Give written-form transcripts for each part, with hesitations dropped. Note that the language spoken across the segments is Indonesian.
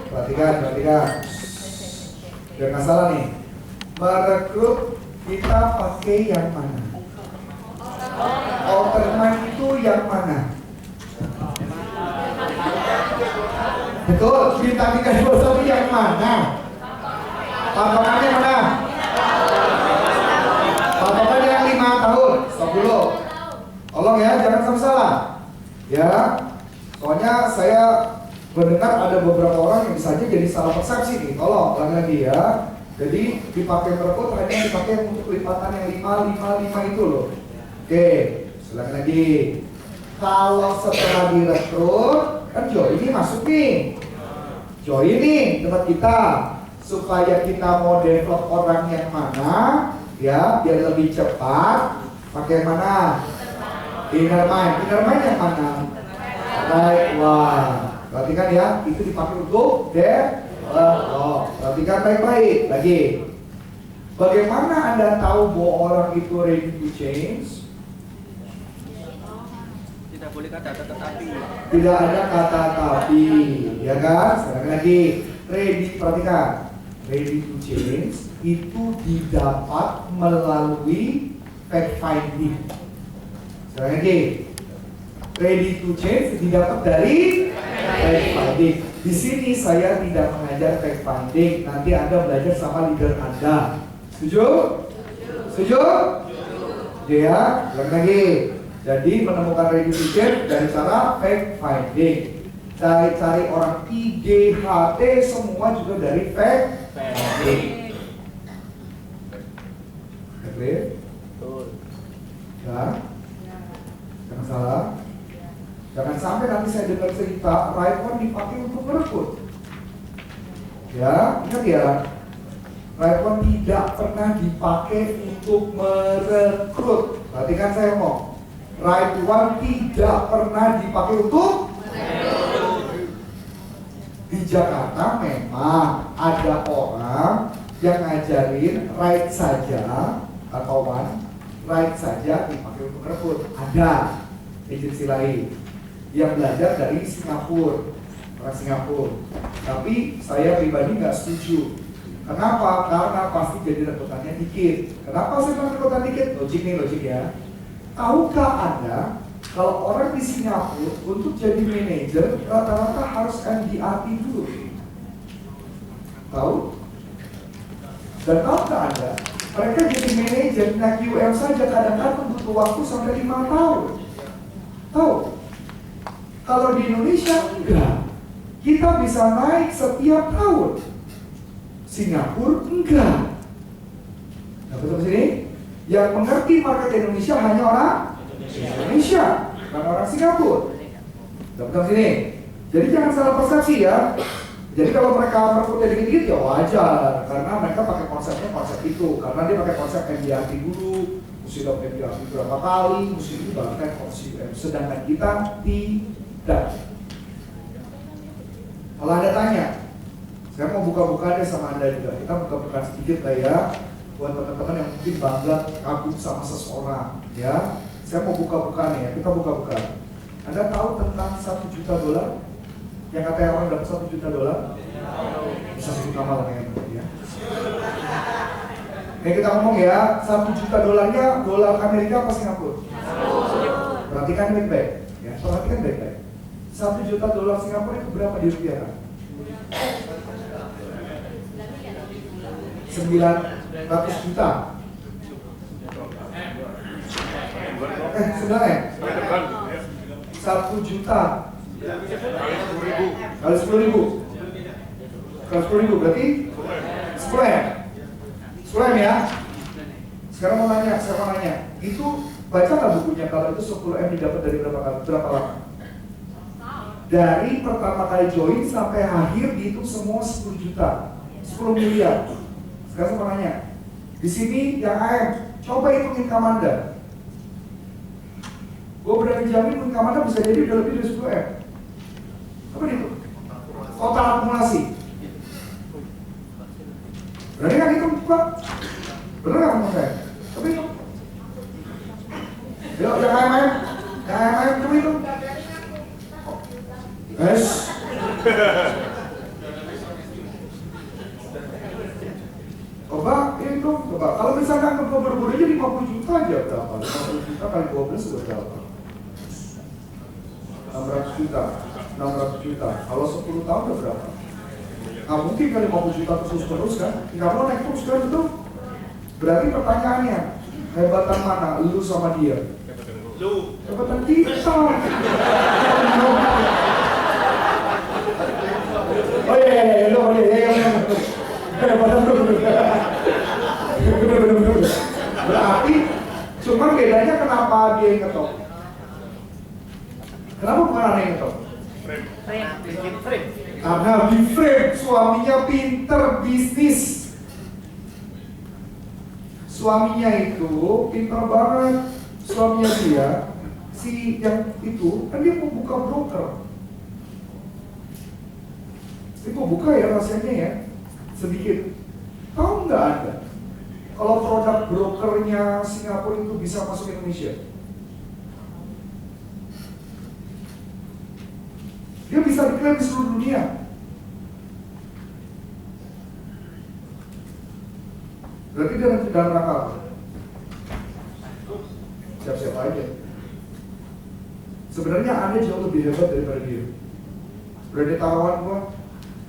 Perhatikan. Biar nggak salah nih. Merekrut kita pakai yang mana? Outermind itu yang mana? Betul, bintang 3 2 1 yang mana? Patokannya mana? Patokannya yang 5 tahun. Stop dulu. Tolong ya, jangan sampai salah. Ya, soalnya saya mendengar ada beberapa orang yang bisa aja jadi salah persepsi nih. Tolong, ulang lagi ya. Jadi dipakai merekrut hanya dipakai untuk lipatan yang 5 itu loh. Oke, ulang lagi. Kalau setelah direkrut, kan Joy ini masuk nih. Joy ini tempat kita. Supaya kita mau develop orang yang mana, ya, biar lebih cepat. Pakai mana? Inner mind yang mana? Right one. Perhatikan ya, itu dipakai untuk develop. Perhatikan baik-baik. Lagi. Bagaimana Anda tahu bahwa orang itu ready to change? Tidak boleh kata tetapi. Tidak ada kata tapi, ya kan? Sekali lagi, ready, perhatikan. Ready to change itu didapat melalui fact finding. Sekali lagi, ready to change didapat dari fact finding. Di sini saya tidak mengajar fact finding. Nanti Anda belajar sama leader Anda. Setuju? Setuju? Ya, ulang lagi. Jadi menemukan ready to change dari cara fact finding. Cari orang IGHT semua juga dari fact finding. Clear? Betul. Ya. Jangan salah. Jangan sampai nanti saya dengar cerita right one dipakai untuk merekrut. Ya, ingat ya. Right one tidak pernah dipakai untuk merekrut. Perhatikan saya ngomong. Right one tidak pernah dipakai untuk di Jakarta memang ada orang yang ngajarin right saja atau one right saja dipakai untuk rekrut. Ada agensi lain yang belajar dari Singapura, orang Singapura. Tapi saya pribadi nggak setuju. Kenapa? Karena pasti jadi rekrutannya dikit. Kenapa saya bilang rekrutan dikit? Logik ya. Tahukah Anda kalau orang di Singapura untuk jadi manajer rata-rata harus MDRT dulu? Tahu? Dan tahukah Anda mereka jadi manajer naik UM saja kadang-kadang butuh waktu sampai 5 tahun. Tahu? Kalau di Indonesia enggak. Kita bisa naik setiap tahun. Singapura enggak. Nah, betul sini? Yang mengerti market Indonesia hanya orang Indonesia, bukan orang Singapura. Betul sini? Jadi jangan salah persepsi ya. Jadi kalau mereka merekrutnya dikit-dikit ya wajar, karena mereka pakai konsepnya konsep itu. Karena dia pakai konsep MDRT dulu, mesti dapat MDRT berapa kali, mesti itu bahkan konsep. Sedangkan kita tidak. Kalau Anda tanya, saya mau buka-buka deh sama Anda juga. Kita buka-buka sedikit lah ya, buat teman-teman yang mungkin bangga kagum sama seseorang, ya. Saya mau buka-buka nih ya, kita buka-buka. Anda tahu tentang $1 juta? Yang katanya orang dapat $1 juta? Bisa sebut nama lah ya. Nih kita ngomong ya, $1 juta dolar Amerika apa Singapura? Perhatikan baik-baik, ya. Perhatikan baik-baik. $1 juta Singapura itu berapa di rupiah? 900 juta. Sebenarnya 1 juta kali 10.000 berarti 10 ya. Sekarang mau nanya, itu baca nggak bukunya kalau itu 10M didapat dari berapa lama? Dari pertama kali join sampai akhir dihitung semua 10 juta, 10 miliar. Sekarang saya mau nanya, di sini yang AM, coba hitung income Anda. Gue berani jamin income Anda bisa jadi udah lebih dari 10M. Apa itu? Total akumulasi. Berani kan hitung Pak? Bener nggak ngomong saya? Coba hitung. Yuk, yang AM, coba hitung. Coba, kalau misalkan ke bodoh-bodohnya 50 juta aja berapa? 50 juta kali 12 sudah berapa? 600 juta. 600 juta. Kalau 10 tahun udah berapa? Nggak mungkin kali 50 juta terus kan? Nggak mau naik terus kan itu? Berarti pertanyaannya, hebatan mana? Lu sama dia? Lu. Hebatan kita. Oh iya, hebatan lu. Berarti cuma bedanya kenapa dia yang ngetok? Kenapa bukan aneh yang ngetok? Frame. Karena di frame suaminya pinter bisnis. Suaminya itu pinter banget. Suaminya dia si yang itu kan dia mau buka broker. Dia mau buka ya rahasianya ya sedikit. Tahu nggak ada? Kalau produk brokernya Singapura itu bisa masuk Indonesia, dia bisa diklaim di seluruh dunia. Berarti dia dalam rangka apa? Siap-siap aja. Sebenarnya Anda jauh lebih hebat daripada dia. Berani taruhan gua.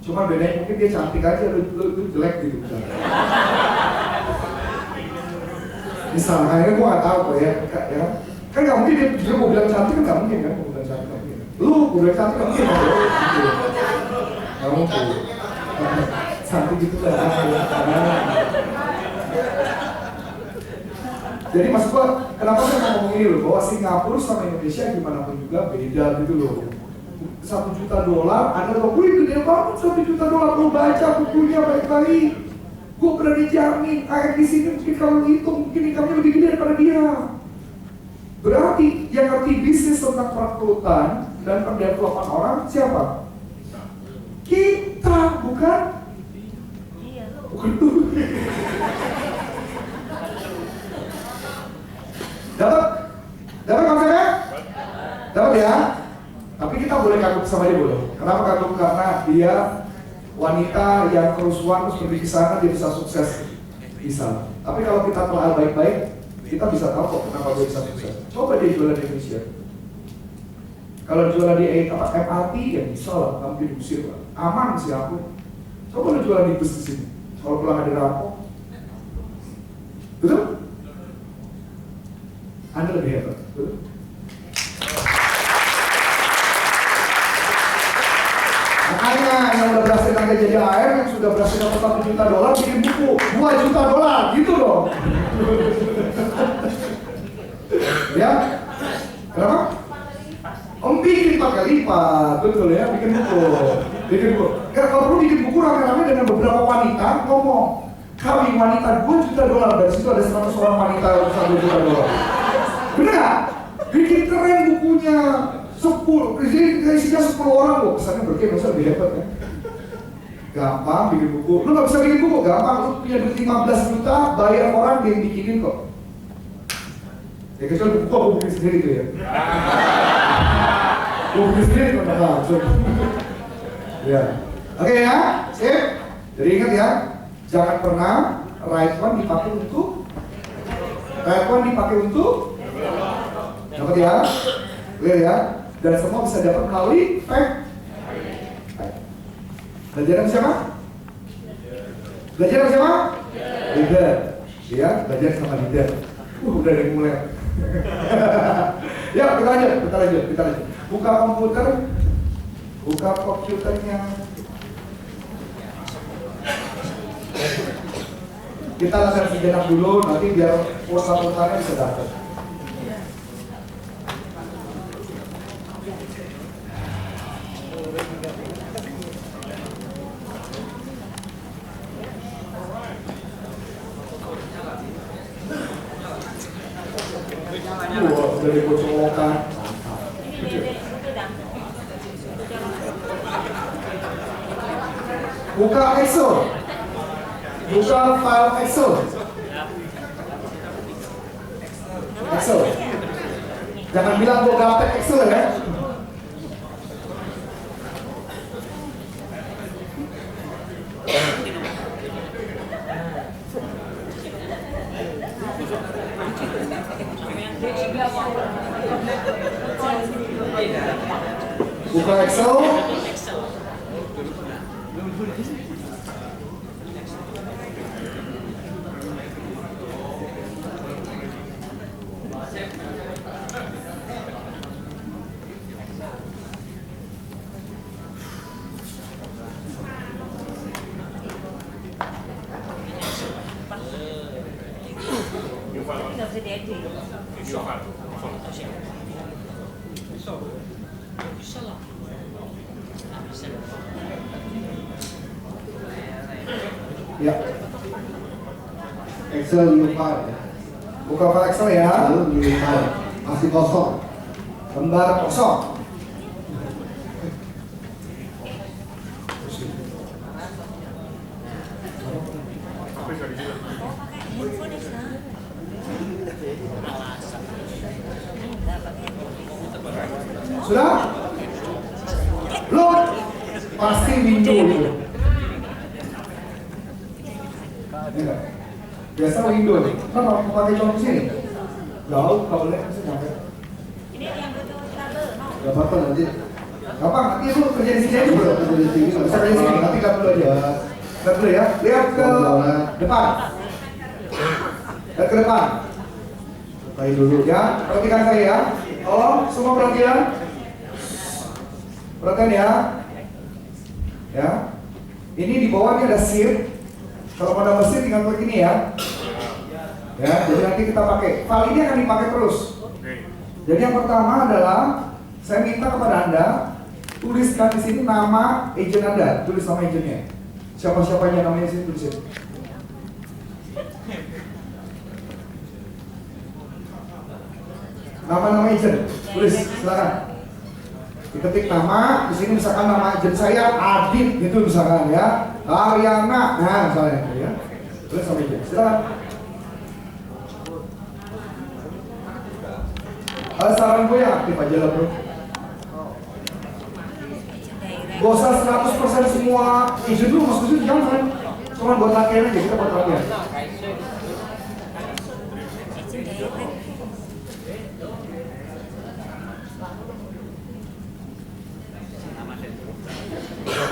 Cuma bedanya mungkin dia cantik aja, lu jelek gitu. Misalnya gue gak tau kok ya, kan gak mungkin dia mau bilang cantik kan gak mungkin kan, mau bilang cantik gak mungkin. Lu bilang cantik gak mungkin kan? Gak mungkin. Cantik gitu lah. Jadi maksud gue, kenapa saya mau ngomong ini loh, bahwa Singapura sama Indonesia gimana pun juga beda gitu loh. $1 juta, Anda tahu, wih gede banget $1 juta, lu baca bukunya baik-baik. Gue berani jamin, di sini mungkin kalau hitung mungkin income-nya lebih gede daripada dia. Berarti yang ngerti bisnis tentang perekrutan dan pendevelopan orang siapa? Kita, bukan? Iya. Bukan tuh. Dapat konsepnya? Dapat ya? Tapi kita boleh kagum sama dia boleh. Kenapa kagum? Karena dia wanita yang kerusuhan terus pergi ke sana, dia bisa sukses. Bisa. Tapi kalau kita telah baik-baik, kita bisa tahu kok kenapa dia bisa sukses. Coba dia jualan di Indonesia. Kalau jualan di MRT ya bisa lah, tapi diusir lah. Aman sih aku. Coba lu jualan di bus di sini. Kalau pulang ada rampok, betul? Anda lebih hebat, betul? Makanya yang udah berhasil angkat jadi AR, yang sudah berhasil dapat $1 juta bikin buku $2 juta, gitu dong. Ya, kenapa? Bikin 4 kali lipat, betul ya, bikin buku. Kalau perlu bikin buku rame-rame dengan beberapa wanita ngomong, kami wanita $2 juta, dari situ ada 100 orang wanita $1 juta. Bener nggak? Bikin keren bukunya. 10, isinya 10 orang loh, kesannya berarti masa lebih hebat kan? Gampang bikin buku, lu gak bisa bikin buku, gampang, lu punya duit 15 juta, bayar orang dia yang bikinin kok. Ya kecuali buku aku bikin sendiri tuh ya. Gue bikin sendiri kok, ya. Oke ya, sip. Jadi ingat ya, jangan pernah right one dipakai untuk dapat ya, clear ya. Dan semua bisa dapat melalui fact. Belajar sama siapa? Belajar sama siapa? Leader. Ya, belajar sama leader. Udah dari mulai. Ya, kita lanjut. Buka komputernya. Kita akan sejenak dulu, nanti biar pulsa-pulsanya bisa datang. Dari kocolokan. Buka Excel. Buka file Excel. Jangan bilang gua gaptek Excel ya. Buka Excel. Nggak bisa diedit. Ya. Excel new file ya. Buka file Excel ya. Lalu new file masih kosong. Lembar kosong. Handphone ya, Sa? Nggak pakai handphone. Sudah? Belum? Pasti window itu. Enggak. Biasa window nih. Kan mau pakai contoh sini? Jauh kalau lihat bisa nyampe. Ini yang butuh kabel, no? Gak apa-apa nanti. Gampang, nanti itu kerja di sini aja bro. Kerja di sini, Bisa kerja di sini, nanti lihat dulu aja. Lihat dulu ya. Lihat ke depan. Lihat ke depan. Kayak dulu. Ya, perhatikan saya ya. Tolong semua perhatian. Perhatian ya. Ya. Ini di bawah ini ada sheet. Kalau pada mesin tinggal klik ini ya. Ya, jadi nanti kita pakai. File ini akan dipakai terus. Jadi yang pertama adalah saya minta kepada Anda tuliskan di sini nama agent Anda, tulis nama agentnya. Siapa-siapanya namanya sini tulisin. Nama-nama agent, tulis silakan. Diketik nama, di sini misalkan nama agent saya Adit gitu misalkan ya. Ariana, nah misalnya ya. Tulis sama agent, silakan. Saran gue yang aktif aja lah bro. Gak usah 100% semua agent dulu masuk situ, jangan. Cuma buat latihan aja, kita buat latihan.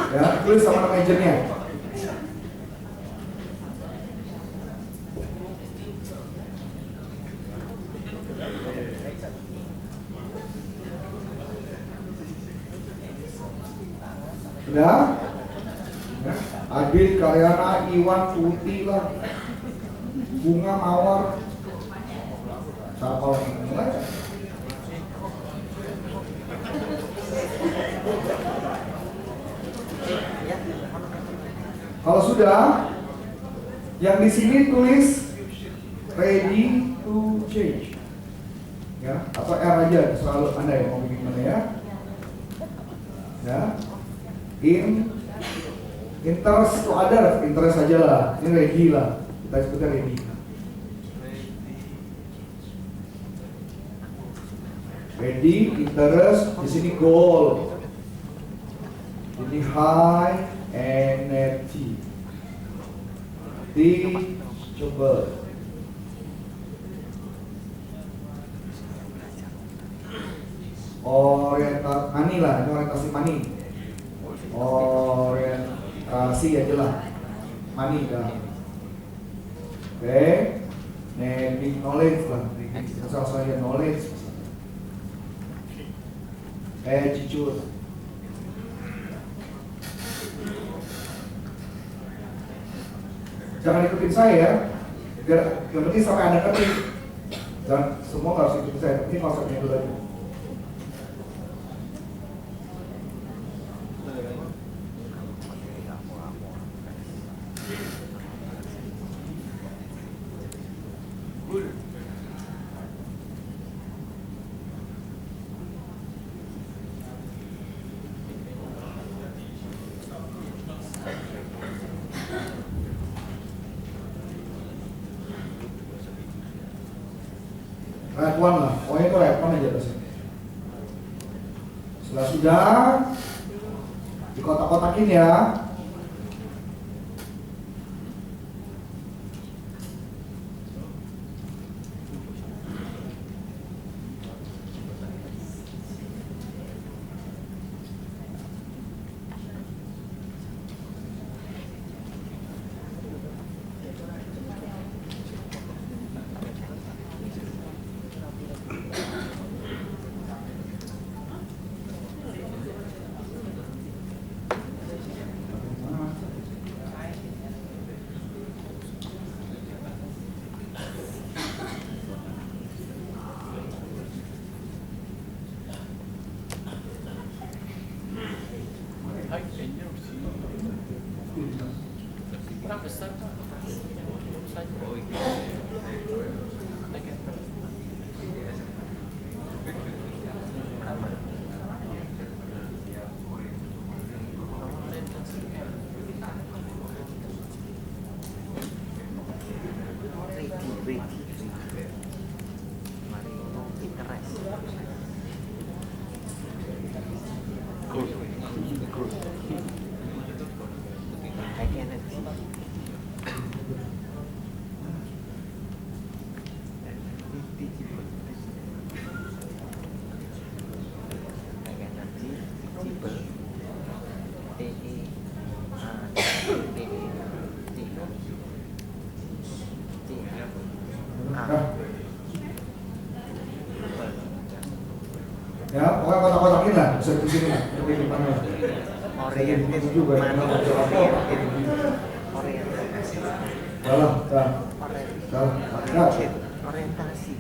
Ya, tulis sama nama agentnya. Sudah? Ya. Adit, Karyana, Iwan, Putih lah, Bunga, Mawar, siapa lagi? Mulai. Kalau sudah, yang di sini tulis ready to change, ya, atau R aja, selalu Anda yang mau bikin mana ya, ya, interest to other, interest aja lah, ini ready lah, kita sebutnya ready. Ready, interest, di sini goal, ini high energy, teachable, orientasi money lah, ini orientasi money, orientasi aja lah, money kan. Oke, naming knowledge lah, asal saya knowledge, attitude. Jangan ikutin saya ya, biar yang penting sampai Anda ketik. Dan semua nggak harus ikutin saya, ini konsepnya dulu aja. Red one lah, pokoknya itu red one aja terus. Setelah sudah, dikotak-kotakin ya. Kurang besar Pak. Oh iya. Ya, pokoknya kotak-kotakin lah, bisa di sini lah, di depannya. Oriented juga ya. Orientasi.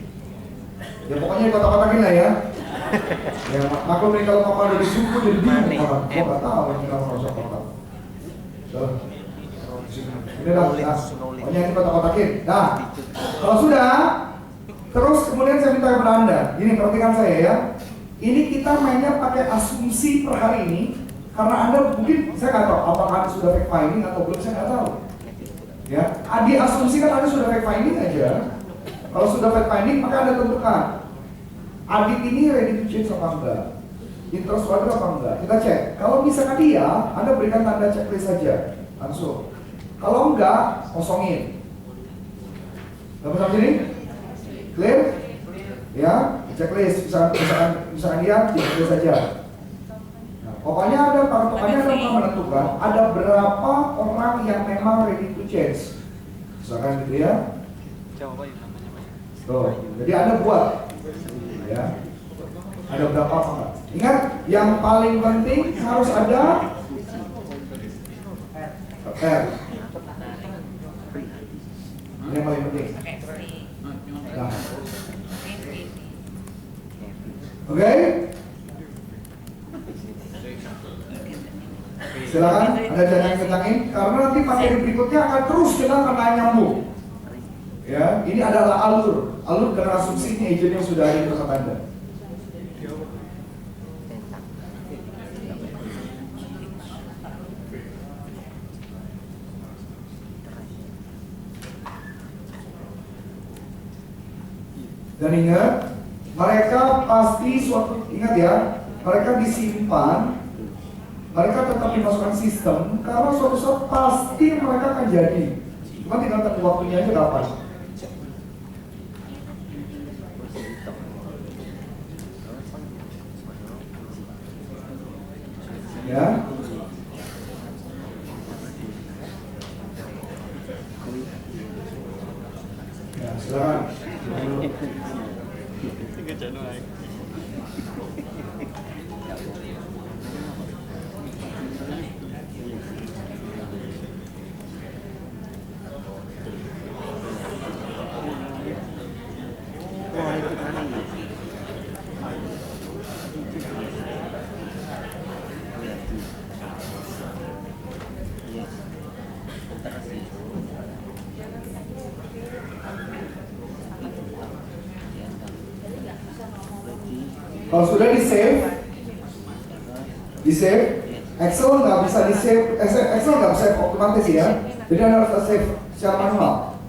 Ya pokoknya kotak-kotakin lah ya. Ya maklum nih kalau papa udah disuku jadi bingung orang. Gua nggak tahu ini kalau masuk kotak. Ini lah, pokoknya ini kotak-kotakin. Nah, kalau sudah, terus kemudian saya minta kepada Anda, ini perhatikan saya ya. Ini kita mainnya pakai asumsi per hari ini, karena Anda mungkin, saya nggak tahu apakah Anda sudah fact finding atau belum, saya nggak tahu. Ya, Adi asumsikan Anda sudah fact finding aja. Kalau sudah fact finding, maka Anda tentukan Adit ini ready to change apa enggak, interest order apa enggak. Kita cek. Kalau misalkan dia, Anda berikan tanda checklist saja langsung. Kalau enggak, kosongin. Dapat sampai sini? Clear? Ya, checklist. Misalkan dia, checklist saja. Nah, pokoknya ada akan menentukan ada berapa orang yang memang ready to change. Misalkan gitu ya. Coba yang namanya Pak. Tuh, jadi Anda buat. Ya. Ada berapa apa enggak? Ingat, yang paling penting harus ada R. Ini yang paling penting. Nah. Oke? Silakan, Anda jangan ketangin karena nanti materi berikutnya akan terus kita akan nyambung. Ya, ini adalah alur karena asumsi ini agent yang sudah ada di tempat Anda. Dan ingat, mereka pasti ingat ya, mereka disimpan, mereka tetap dimasukkan sistem karena suatu saat pasti mereka akan jadi. Cuma tinggal tunggu waktunya aja kapan. Ya. Ya, silakan. Kalau sudah di save, Excel nggak bisa di save, Excel nggak bisa otomatis ya. Jadi Anda harus save secara manual.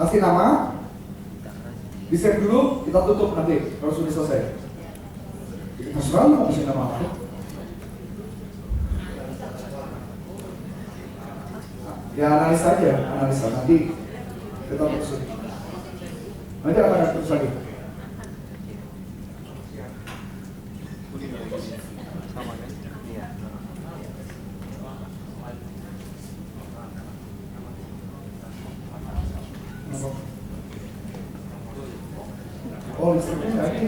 Kasih nama, di save dulu, kita tutup nanti kalau sudah selesai. Kita selalu mau kasih nama apa? Ya analisa aja, analisa nanti kita terus. Nanti akan terus lagi. Oh, listriknya nggak ada.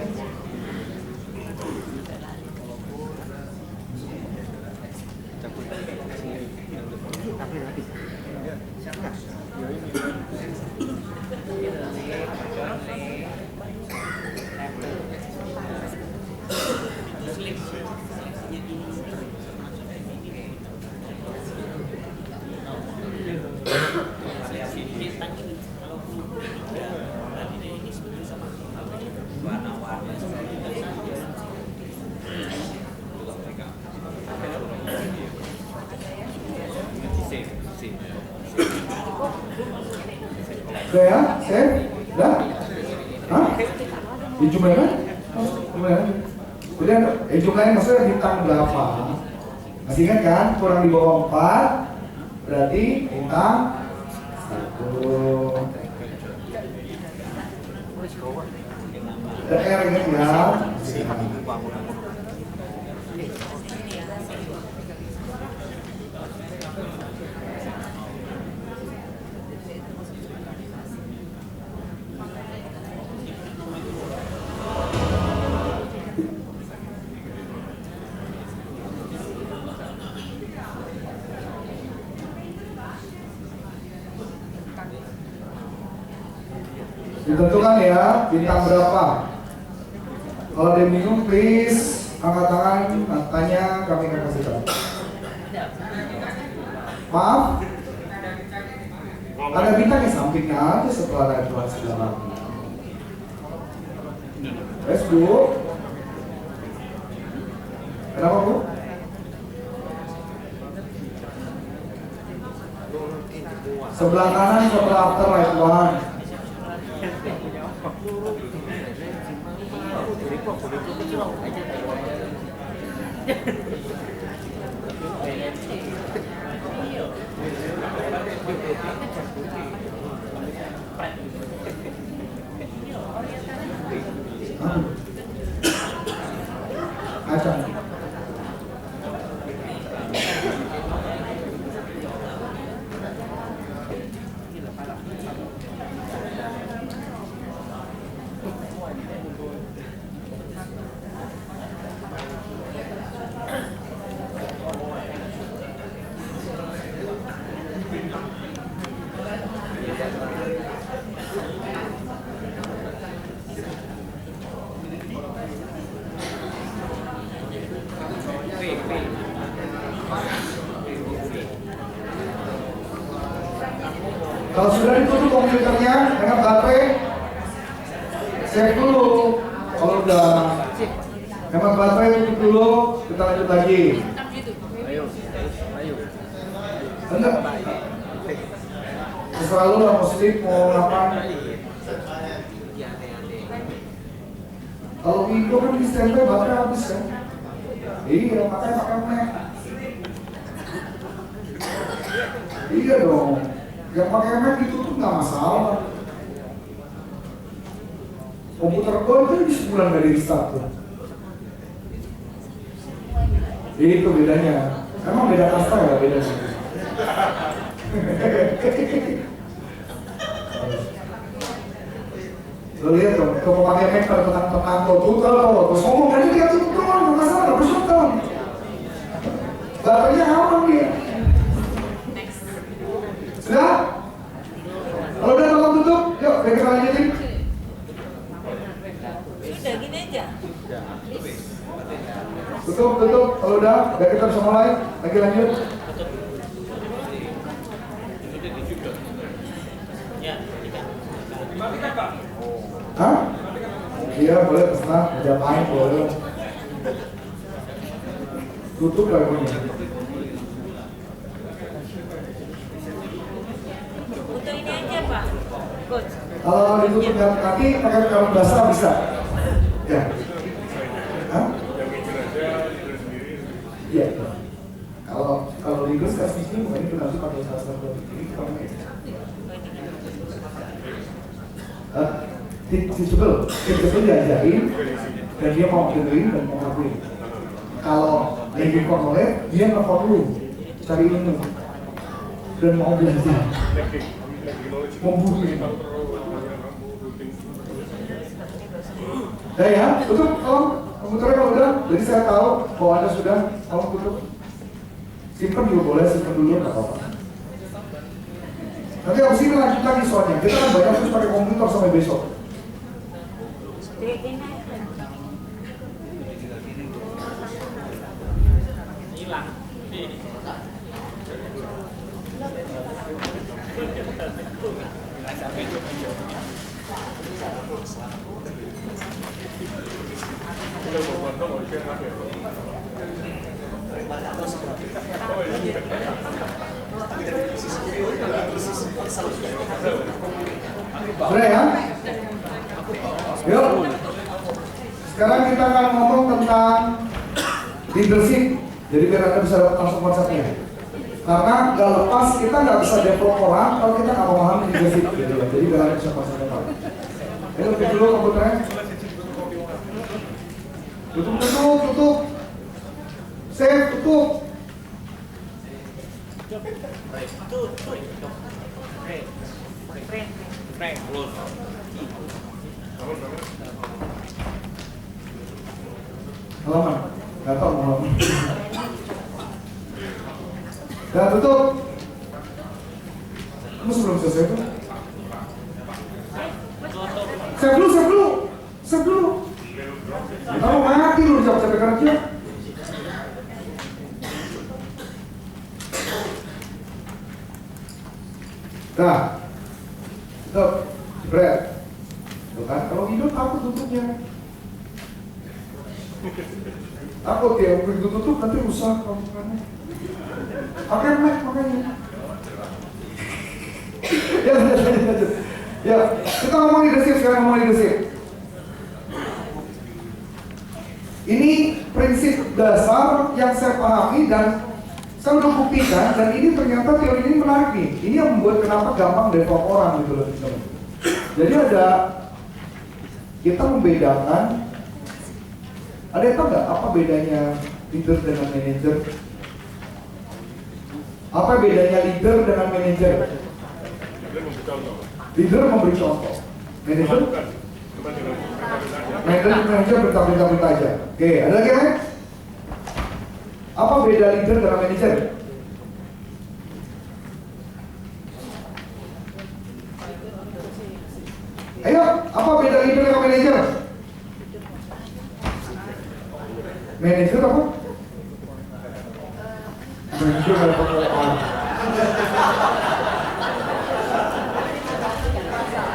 Udah ya? Save? Udah? Hah? Jumlahin kan? Jumlahin. Kemudian jumlahin maksudnya bintang berapa? Masih ingat kan? Kurang di bawah 4 berarti bintang 1. Ada R ingat ya? Ditentukan ya, bintang berapa. Kalau ada yang bingung, please angkat tangan, tanya, kami akan kasih tahu. Maaf, ada bintang di sampingnya aja setelah referensi segala. Yes, Bu. Kenapa, Bu? Sebelah kanan, sebelah after right one. Acang. Kalau sudah ditutup komputernya dengan baterai, save dulu. Kalau udah hemat baterai, tutup dulu. Kita lanjut lagi. Enggak. Terserah lu lah, mau sleep, mau apa. Kalau Indo kan di standby baterai habis kan. Iya, makanya pakai Mac. Iya dong. Yang pakai Mac ditutup nggak masalah. Komputer gue itu di sebulan dari restart tuh. Itu bedanya. Emang beda kasta ya bedanya. Lo lihat dong, kalau pakai Mac pada tenang-tenang lo putar lo, terus ngomong tadi dia tutup doang, nggak masalah, nggak besok kan. Baterainya aman dia. Sudah? Kalau udah tolong tutup, yuk kita lanjutin. Sudah gini aja. Tutup, kalau udah, biar kita bisa mulai, lagi lanjut. Hah? Iya, boleh pesan, japain boleh. Tutup lagi punya. Untuk ini aja Pak, Coach. Kalau ditutup nanti pakai kalung basah bisa. Ya. Hah? Iya. Kalau di gus kasih ini mungkin kita nanti pakai sasaran ini pakai. Tipe diajarin dan dia mau dengerin dan mau ngakuin. Kalau yang dikontrolnya dia nge-phone dulu, cari ilmu dan mau belajar, memburu. Ya, tutup tolong komputernya kalau udah. Jadi saya tahu kalau Anda sudah, tolong tutup. Simpan juga boleh, simpan dulu nggak apa-apa. Nanti habis ini lanjut lagi soalnya. Kita kan banyak terus pakai komputer sampai besok. Hilang. Oh, iya. Sudah ya? Yuk. Sekarang kita akan ngomong tentang leadership. Jadi biar Anda bisa langsung konsepnya. Karena nggak lepas, kita nggak bisa develop orang kalau kita nggak memahami leadership. Gitu ya. Jadi biar Anda bisa konsepnya. Ayo, oke dulu komputernya. Tutup. Save, tutup. Halaman, nggak tahu halaman. Dan tutup. Kamu sebelum selesai tuh. Save dulu. Kamu mati lu capek kerja. Nah, tutup, jebret. Tuh kan, kalau hidup aku tutupnya. Aku ya, begitu tutup nanti rusak kamu kan. Pakai mic makanya. Ya, kita ngomong leadership sekarang, Ini prinsip dasar yang saya pahami dan saya udah buktikan, dan ini ternyata teori ini menarik nih. Ini yang membuat kenapa gampang develop orang gitu loh. Jadi kita membedakan, ada yang tahu nggak apa bedanya leader dengan manajer? Apa bedanya leader dengan manajer? Leader memberi contoh. Manajer berita aja. Oke, ada lagi kan? Apa beda leader dengan manajer? Ayo, apa beda leader dengan manajer? Manajer apa? Manajer ada pekerjaan.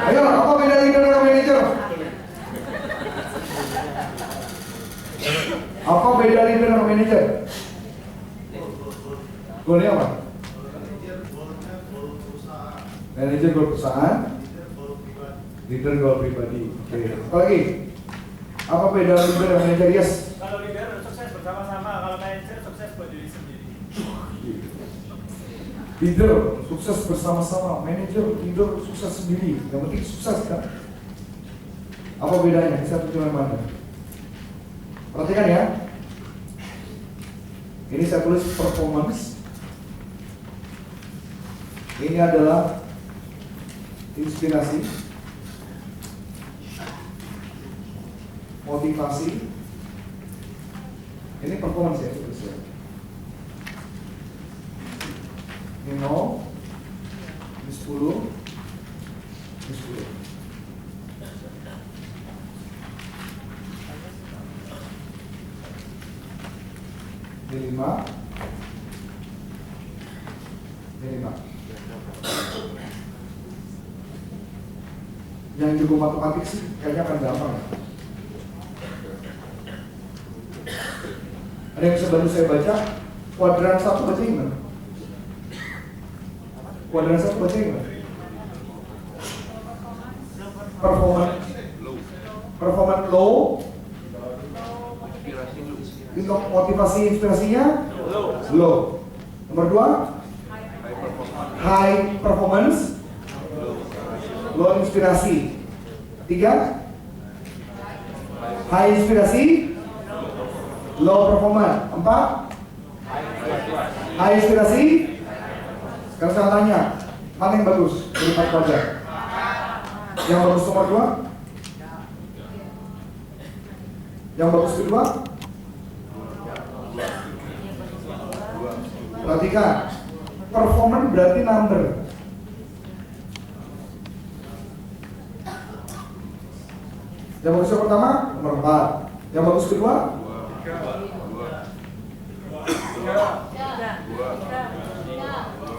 Ayo, apa beda leader dengan manajer? Apa beda leader dengan manajer? Goalnya apa? Manajer goal perusahaan, leader goal pribadi. Oke. Apa lagi? Apa beda leader dengan manajer? Yes. Kalau leader sukses bersama-sama, kalau manajer sukses buat diri sendiri. Leader sukses bersama-sama, manajer leader sukses sendiri. Yang penting sukses kan? Apa bedanya? Bisa tunjukkan mana? Perhatikan ya. Ini saya tulis performance. Ini adalah inspirasi, motivasi. Ini performance ya, tulis ya. Ini 0, ini 10, ini 10. Ini 5, ini 5. Yang jago matematik sih kayaknya akan gampang. Ada yang bisa bantu saya baca? Kuadran 1 baca gimana? Kuadran 1 baca gimana? Performance low. Motivasi inspirasinya low. Nomor 2, high performance, low inspirasi. 3, high inspirasi, low performance. 4, high inspirasi. Sekarang saya tanya, mana yang bagus dari 4 kuadran? Yang bagus nomor 2? Yang bagus kedua? Perhatikan, performance berarti number. Yang bagus yang pertama, nomor 4. Yang bagus kedua?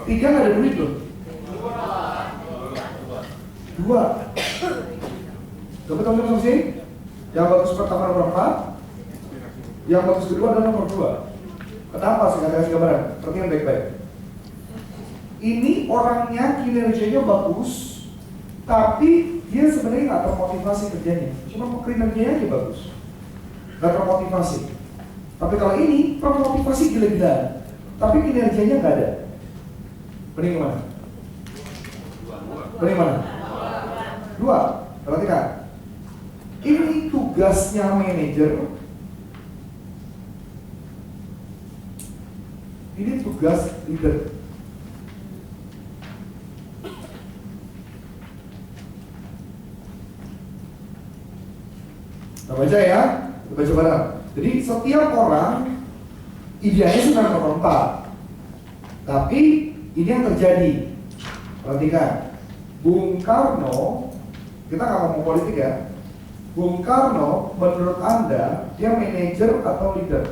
3 nggak ada duit loh. 2. Coba teman-teman sini. Yang bagus pertama nomor 4. Yang bagus kedua adalah nomor 2. Kenapa saya kasih gambaran? Perhatikan baik-baik. Ini orangnya kinerjanya bagus, tapi dia sebenarnya nggak termotivasi kerjanya, cuma kinerjanya aja bagus, nggak termotivasi. Tapi kalau ini termotivasi gila-gilaan, tapi kinerjanya nggak ada. Mending mana? Mending mana? Dua. Perhatikan. Ini tugasnya manajer. Ini tugas leader. Kita baca ya, kita baca bareng. Jadi setiap orang idealnya sudah nomor 4. Tapi ini yang terjadi. Perhatikan, Bung Karno, kita nggak ngomong politik ya. Bung Karno, menurut Anda dia manajer atau leader?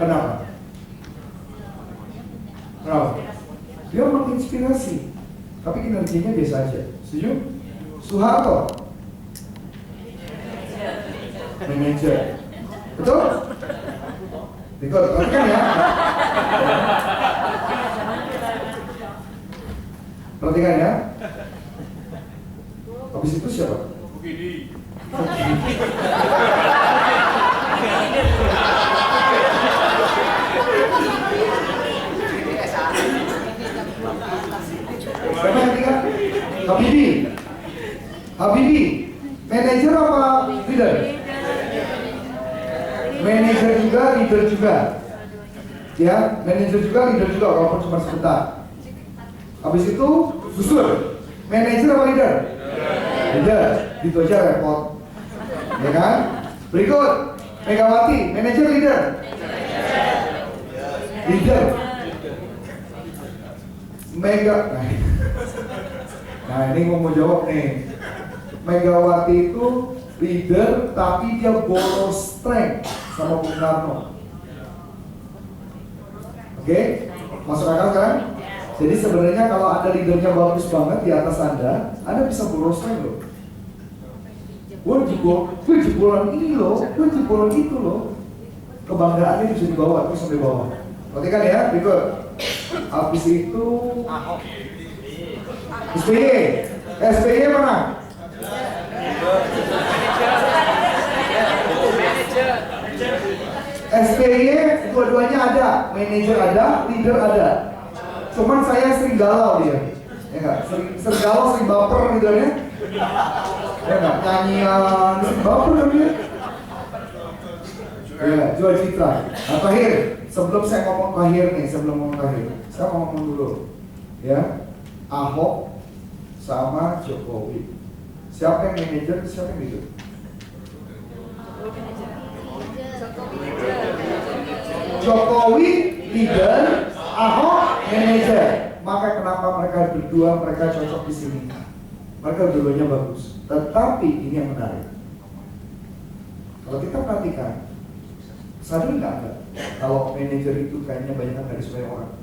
Kenapa? Kenapa? Dia menginspirasi, tapi kinerjanya biasa aja. Setuju? Soeharto, manajer, betul? Ikut, perhatikan ya. Perhatikan ya. Habis itu siapa? Begini. Siapa yang ketiga? Habibie. Habibie, manajer apa leader? Manajer juga, leader juga. Ya, manajer juga, leader juga, walaupun cuma sebentar. Habis itu Gus Dur, manajer apa leader? Leader, gitu aja repot. Ya kan? Berikut, Megawati, manajer leader? Leader. Nah ini mau jawab nih. Megawati itu leader tapi dia boros strength sama Bung Karno. Oke? Masuk akal kan? Jadi sebenarnya kalau ada leadernya bagus banget di atas Anda bisa boros strength loh. Gue jebolan ini loh, gue jebolan itu loh. Kebanggaannya bisa dibawa terus sampai bawah. Perhatikan ya, berikut. Habis itu SBY mana? SBY dua-duanya ada, manajer ada, leader ada. Cuman saya sering galau dia, ya nggak? Sering galau, sering baper leadernya, ya nggak? Nyanyian, sering baper kan dia. Ya, jual citra. Nah, terakhir, sebelum saya ngomong terakhir nih, saya ngomong dulu, ya. Ahok sama Jokowi. Siapa yang manajer, siapa yang leader? Jokowi leader, Ahok manajer. Maka kenapa mereka cocok di sini? Mereka dua-duanya bagus. Tetapi ini yang menarik. Kalau kita perhatikan, sadar nggak Anda? Kalau manajer itu kayaknya banyak nggak disukai orang.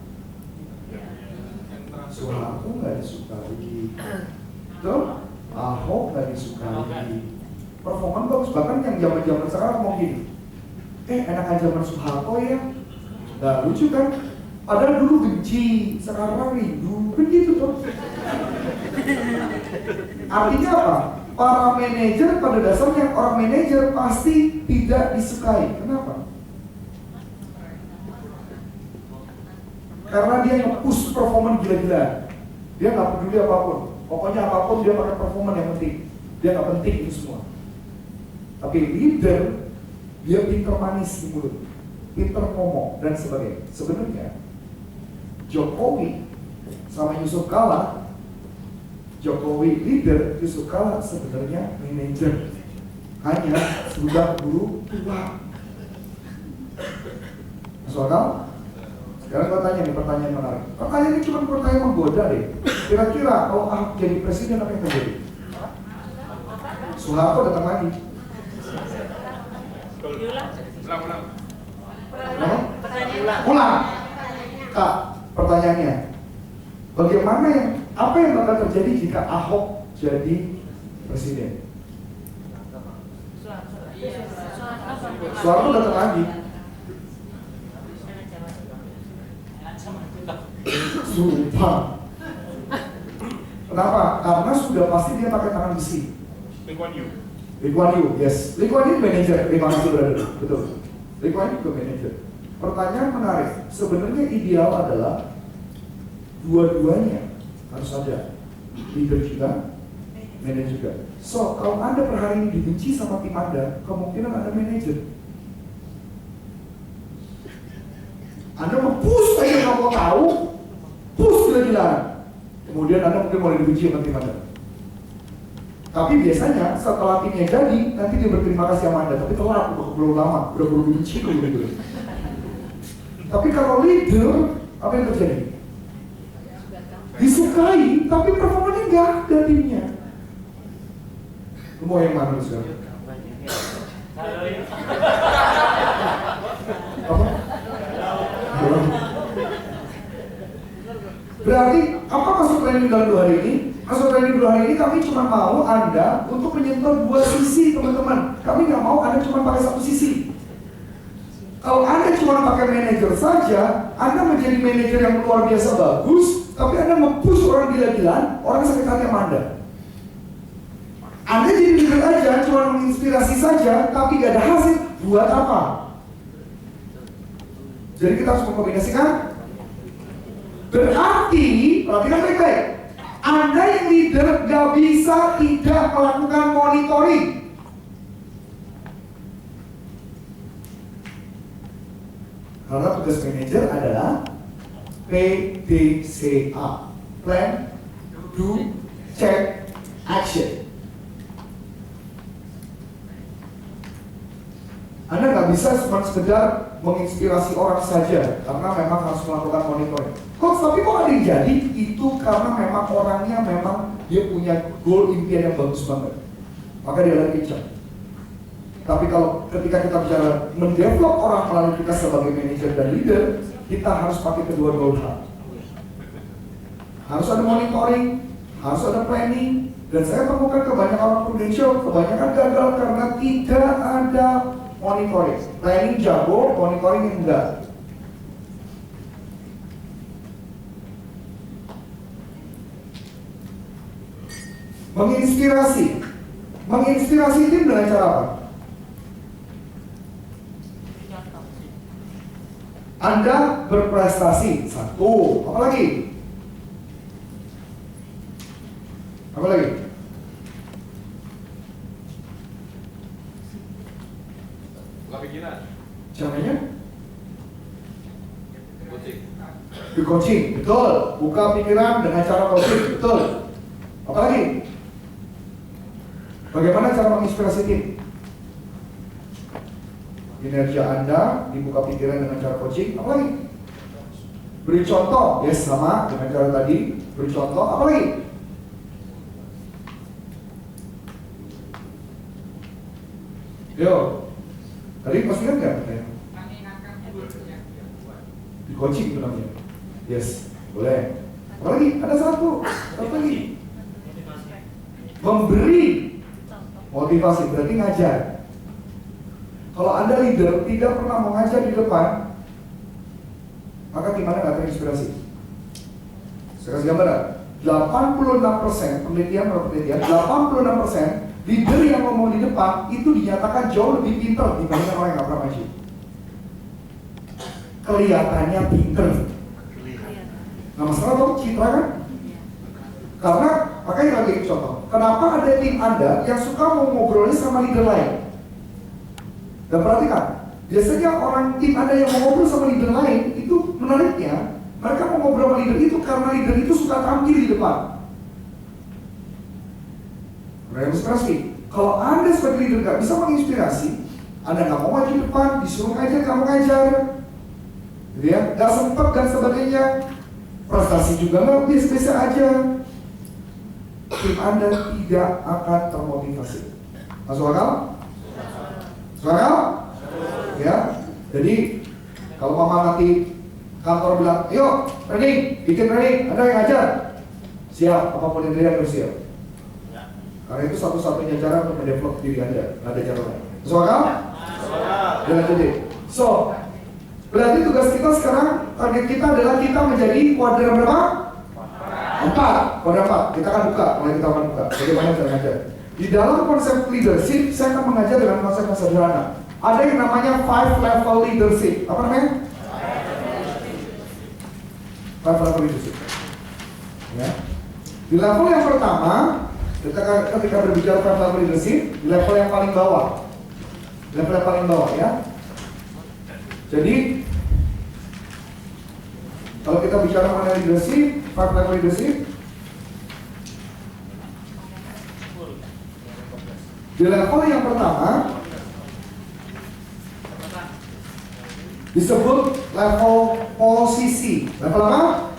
Soeharto nggak disukai, betul? Ahok nggak disukai. Performa bagus, bahkan yang zaman sekarang mau gini. Enakan zaman Soeharto ya, nggak lucu kan? Padahal dulu benci, sekarang rindu, kan gitu tuh. Artinya apa? Para manajer pada dasarnya orang manajer pasti tidak disukai. Kenapa? Karena dia nge-push performa gila-gila. Dia nggak peduli apapun. Pokoknya apapun dia pakai performa yang penting. Dia nggak penting itu semua. Tapi leader, dia pinter manis di mulut, pinter ngomong dan sebagainya. Sebenarnya Jokowi sama Yusuf Kala, Jokowi leader, Yusuf Kala sebenarnya manajer. Hanya sudah guru tua. Masuk akal? Sekarang gue tanya nih pertanyaan menarik. Pertanyaan ini cuma pertanyaan menggoda deh. Kira-kira kalau Ahok jadi presiden apa yang terjadi? Soeharto datang lagi. Ulang. Kak, pertanyaannya. Bagaimana apa yang bakal terjadi jika Ahok jadi presiden? Soeharto datang lagi. Sumpah. Kenapa? Karena sudah pasti dia pakai tangan besi. Lee Kuan Yew. Lee Kuan Yew, yes. Lee Kuan Yew manager, terima kasih brother. Betul. Lee Kuan Yew juga manager. Pertanyaan menarik. Sebenarnya ideal adalah dua-duanya harus ada. Leader juga, manager juga. So, kalau Anda per hari ini dibenci sama tim Anda, kemungkinan Anda manager. Anda mau-push aja nggak mau tahu, push gila-gilaan. Kemudian Anda mungkin mulai dibenci sama tim Anda. Tapi biasanya setelah timnya jadi, nanti dia berterima kasih sama Anda. Tapi telat, belum lama, udah belum benci gitu. Tapi kalau leader, apa yang terjadi? Disukai, tapi performanya nggak ada timnya. Lu mau yang mana sekarang? Apa? Berarti apa masuk training dalam 2 hari ini? Masuk training 2 hari ini kami cuma mau Anda untuk menyentuh 2 sisi teman-teman. Kami nggak mau Anda cuma pakai 1 sisi. Kalau Anda cuma pakai manajer saja, Anda menjadi manajer yang luar biasa bagus, tapi Anda nge-push orang gila-gilaan, orang sakit hati sama Anda. Anda jadi leader aja, cuma menginspirasi saja, tapi gak ada hasil, buat apa? Jadi kita harus mengkombinasikan. Berarti, perhatikan baik-baik, Anda yang leader gak bisa tidak melakukan monitoring. Karena tugas manajer adalah PDCA, Plan, Do, Check, Action. Anda nggak bisa cuma sekedar menginspirasi orang saja, karena memang harus melakukan monitoring. Coach, tapi kok ada yang jadi? Itu karena memang orangnya memang dia punya goal impian yang bagus banget, maka dia lagi kejar. Tapi kalau ketika kita bicara mendevelop orang melalui kita sebagai manajer dan leader, kita harus pakai kedua-dua hal. Harus ada monitoring, harus ada planning, dan saya temukan kebanyakan orang Prudential, kebanyakan gagal karena tidak ada monitoring. Planning jago, monitoring enggak. Menginspirasi tim dengan cara apa? Anda berprestasi, 1. Apa lagi? Apa lagi? Buka pikiran. Caranya? Coaching. Di coaching, betul. Buka pikiran dengan cara coaching, betul. Apa lagi? Bagaimana cara menginspirasi tim? Kinerja Anda dibuka pikiran dengan cara coaching. Apa lagi? Beri contoh, yes, sama dengan cara tadi. Beri contoh, apa lagi? Yo, tadi pasti kan nggak? Di coaching itu namanya. Yes, boleh. Apa lagi? Ada satu lagi. Memberi motivasi, berarti ngajar. Kalau Anda leader tidak pernah mengajar di depan, maka gimana nggak terinspirasi? Saya kasih gambaran. 86% penelitian 86% leader yang ngomong di depan itu dinyatakan jauh lebih pintar dibandingkan orang yang nggak pernah maju. Kelihatannya pintar. Nah masalah dong citra kan? Karena makanya lagi contoh. Kenapa ada tim Anda yang suka mau ngobrolnya sama leader lain? Dan perhatikan, biasanya orang tim Anda yang mau ngobrol sama leader lain itu menariknya, mereka mau ngobrol sama leader itu karena leader itu suka tampil di depan. Menginspirasi. Kalau Anda sebagai leader nggak bisa menginspirasi, Anda nggak mau maju depan, disuruh ngajar, kamu ngajar, gitu ya, nggak sempat dan sebagainya, prestasi juga nggak biasa-biasa aja, tim Anda tidak akan termotivasi. Masuk akal? Soal? Ya, jadi kalau mama nanti kantor bilang, yuk training, bikin training, ada yang ngajar, siap, apapun yang dia harus siap. Karena itu satu-satunya cara untuk mendevelop diri Anda, nggak ada cara lain. Soal? Jangan jadi. So, berarti tugas kita sekarang, target kita adalah kita menjadi kuadran berapa? Kode 4, kita akan buka, mulai kita akan buka. Bagaimana cara mengajar? Di dalam konsep leadership, saya akan mengajar dengan konsep yang sederhana. Ada yang namanya 5 level leadership. Apa namanya? 5 level leadership. Ya. Di level yang pertama, ketika berbicara 5 level leadership, di level yang paling bawah. Level yang paling bawah ya. Jadi kalau kita bicara mengenai leadership, 5 level leadership, di level yang pertama disebut level posisi. Level apa?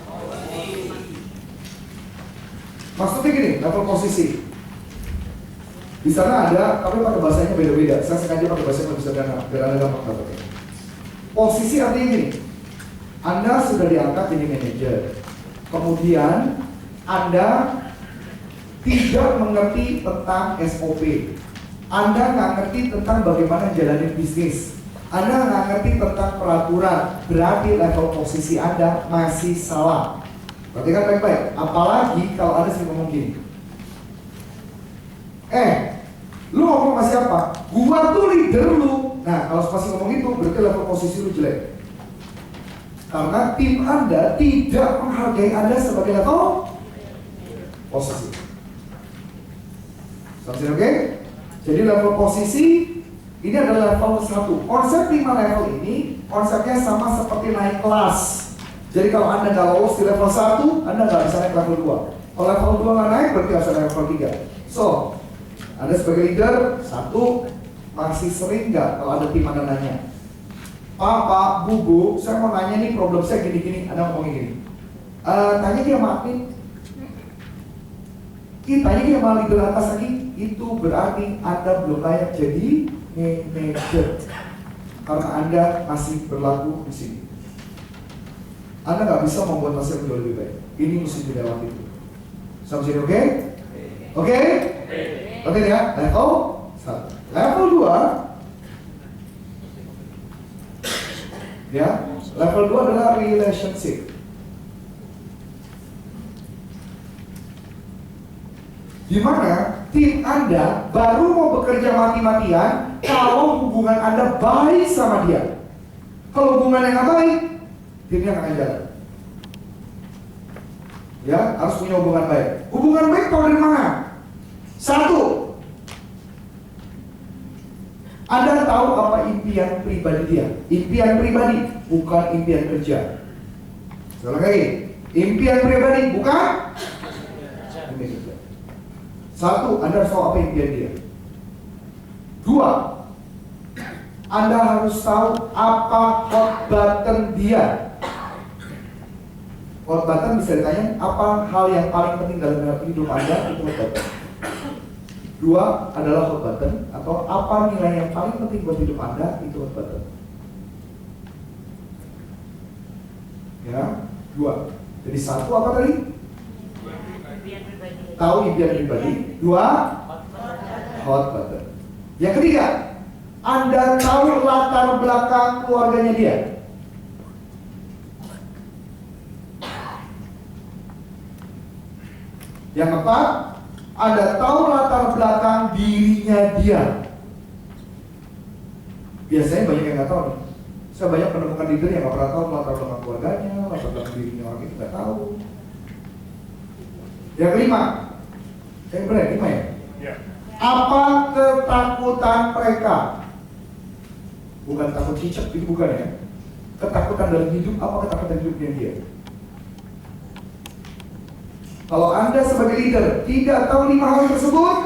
Maksudnya gini, level posisi. Di sana ada, tapi pakai bahasanya beda-beda. Saya sengaja pakai bahasa yang lebih sederhana, biar Anda gampang dapatnya. Posisi artinya gini, Anda sudah diangkat jadi manajer. Kemudian Anda tidak mengerti tentang SOP. Anda nggak ngerti tentang bagaimana jalanin bisnis. Anda nggak ngerti tentang peraturan. Berarti level posisi Anda masih salah. Perhatikan baik-baik. Apalagi kalau Anda sering ngomong gini. Lu ngomong sama siapa? Gua tuh leader lu. Nah, kalau masih ngomong itu berarti level posisi lu jelek. Karena tim Anda tidak menghargai Anda sebagai level posisi. Sampai oke? Jadi level posisi ini adalah level 1. Konsep 5 level ini konsepnya sama seperti naik kelas. Jadi kalau Anda nggak lolos di level 1, Anda nggak bisa naik level 2. Kalau level 2 nggak naik, berarti harus naik level 3. So, Anda sebagai leader, 1, masih sering nggak kalau ada tim Anda nanya, Pak, Bu, saya mau nanya nih problem saya gini-gini. Anda ngomongin gini, tanya dia sama admin, tanya dia sama leader atas lagi. Itu berarti Anda belum layak jadi manager karena Anda masih berlaku di sini. Anda nggak bisa membuat hasil yang lebih baik. Ini mesti dilewati itu. Sampai sini oke? Oke? Oke ya, level 1. Level 2 ya, level 2 adalah relationship. Di mana tim Anda baru mau bekerja mati-matian kalau hubungan Anda baik sama dia. Kalau hubungannya nggak baik, timnya nggak akan jalan. Ya, harus punya hubungan baik. Hubungan baik tahu dari mana? 1, Anda tahu apa impian pribadi dia. Impian pribadi, bukan impian kerja. Sekali lagi, impian pribadi, bukan impian kerja. 1, Anda harus tahu apa impian dia. 2, Anda harus tahu apa hot button dia. Hot button bisa ditanya apa hal yang paling penting dalam hidup Anda, itu hot button. 2 adalah hot button atau apa nilai yang paling penting buat hidup Anda, itu hot button. Ya, 2. Jadi 1 apa tadi? Tahu impian pribadi. 2 hot button. Yang ketiga, Anda tahu latar belakang keluarganya dia. Yang keempat, Anda tahu latar belakang dirinya dia. Biasanya banyak yang nggak tahu nih. Saya banyak menemukan leader yang nggak pernah tahu latar belakang keluarganya, latar belakang dirinya orang itu nggak tahu. Yang kelima, yang benar 5 ya? Ya. Apa ketakutan mereka? Bukan takut cicak, itu bukan ya. Ketakutan dalam hidup, apa ketakutan hidupnya dia? Kalau Anda sebagai leader tidak tahu 5 hal tersebut,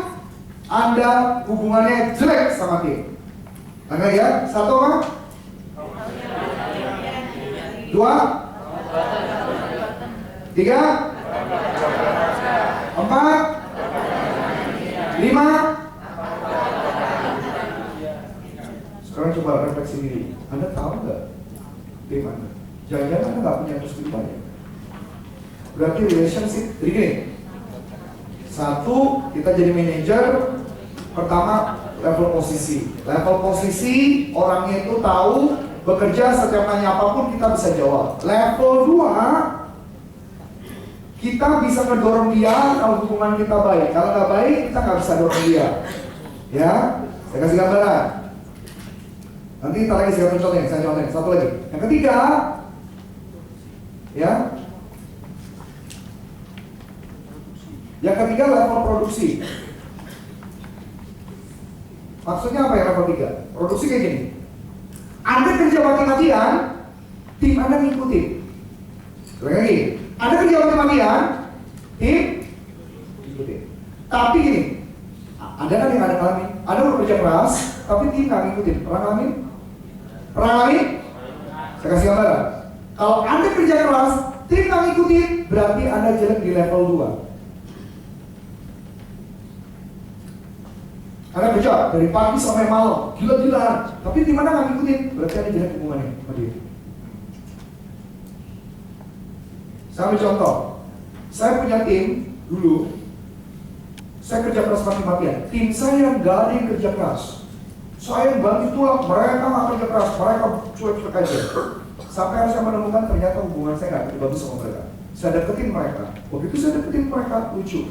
Anda hubungannya jelek sama tim. Anda ya, 1 apa? 2 3 4 5. Sekarang coba refleksi diri. Anda tahu nggak tim Anda? Jangan-jangan Anda nggak punya terus kehidupannya. Berarti relationship. Jadi gini, 1, kita jadi manajer. Pertama, level posisi. Level posisi, orangnya itu tahu bekerja, setiap nanya apapun kita bisa jawab. Level 2, Kita bisa ngedorong dia kalau hubungan kita baik. Kalau nggak baik, kita nggak bisa dorong dia. Ya, saya kasih gambaran. Nanti ntar lagi saya contohin, saya contohin. Satu lagi. Yang ketiga, ya. Yang ketiga level produksi. Maksudnya apa ya level 3? Produksi kayak gini. Anda kerja mati-matian, tim Anda ngikutin. Sekali lagi, Anda kerja mati-matian, tim ngikutin. Tapi gini, ada kan yang ada ngalamin? Anda bekerja keras, tapi tim nggak ngikutin. Pernah ngalamin? Pernah ngalamin? Saya kasih gambaran. Kalau Anda kerja keras, tim nggak ngikutin, berarti Anda jelek di level 2. Anda kerja dari pagi sampai malam, gila-gilaan, tapi tim Anda nggak ngikutin, berarti Anda jelek hubungannya sama dia. Saya ambil contoh, saya punya tim dulu, saya kerja keras mati-matian, tim saya nggak ada yang kerja keras. Saya yang bantu tulang, mereka nggak kerja keras, mereka cuek-cuek aja. Sampai saya menemukan ternyata hubungan saya nggak bagus sama mereka. Saya deketin mereka, begitu saya deketin mereka lucu.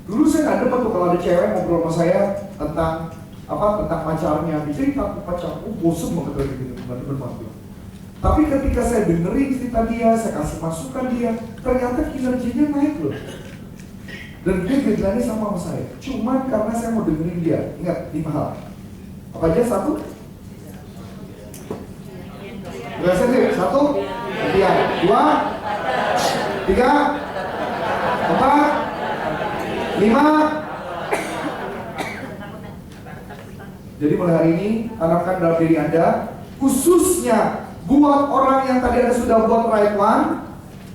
Dulu saya nggak demen tuh kalau ada cewek ngobrol sama saya tentang tentang pacarnya, dicerita pacar, bosen banget kayak gitu, bener-bener. Tapi ketika saya dengerin cerita dia, saya kasih masukan dia, ternyata kinerjanya naik loh. Dan dia gajiannya sama saya, cuman karena saya mau dengerin dia. Ingat 5 hal. Apa aja? 1? Berasa sih? 1, perhatian. 2, 3, 4, 5. Jadi mulai hari ini tanamkan dalam diri Anda, khususnya buat orang yang tadi Anda sudah buat right one,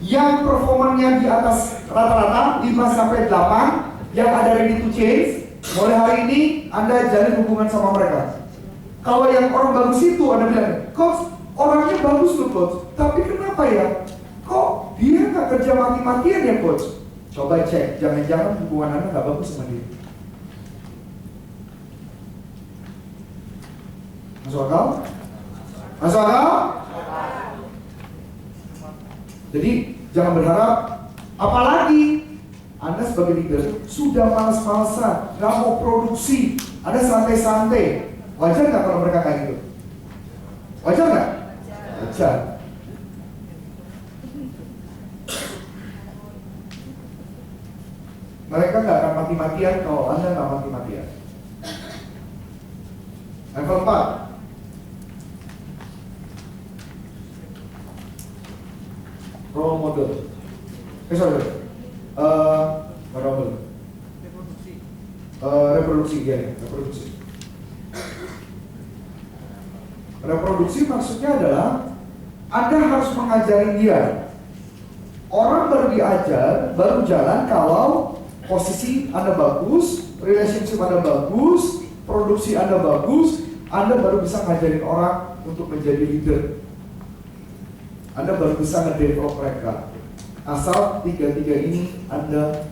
yang performanya di atas rata-rata 5-8, yang ada ready to change. Mulai hari ini Anda jalin hubungan sama mereka. Kalau yang orang bagus itu Anda bilang, coach, orangnya bagus loh coach, tapi kenapa ya? Kok dia nggak kerja mati-matian ya coach? Coba cek, jangan-jangan hubungan Anda nggak bagus sama dia. Masuk akal? Masuk akal? Jadi jangan berharap, apalagi Anda sebagai leader sudah malas-malasan, nggak mau produksi, Anda santai-santai. Wajar nggak kalau mereka kayak gitu? Wajar nggak? Wajar. Mereka nggak akan mati-matian kalau Anda nggak mati-matian. Level 4. Role model. Sorry. Reproduksi, ya, reproduksi. Reproduksi maksudnya adalah Anda harus mengajari dia. Orang baru diajar, baru jalan kalau posisi Anda bagus, relationship Anda bagus, produksi Anda bagus, Anda baru bisa ngajarin orang untuk menjadi leader. Anda baru bisa nge-develop mereka. Asal 3-3 ini Anda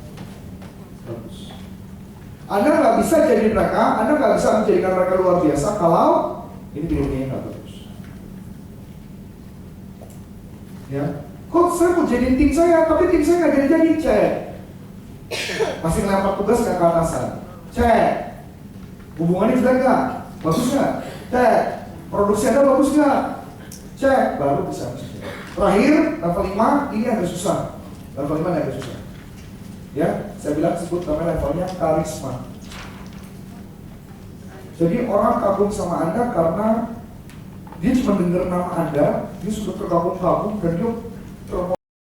bagus. Anda nggak bisa jadi mereka, Anda nggak bisa menjadikan mereka luar biasa kalau ini 3-3 nggak bagus. Ya, kok saya mau jadiin tim saya, tapi tim saya nggak jadi cek. Masih ngelempar tugas ke atasan. Cek. Hubungannya jelek nggak? Bagus nggak? Cek. Produksi Anda bagus nggak? Cek. Baru bisa. Terakhir, level 5 ini agak susah. Level 5 ini agak susah. Ya, saya bilang sebut namanya levelnya karisma. Jadi orang kagum sama Anda karena dia cuma dengar nama Anda, dia sudah terkagum-kagum dan dia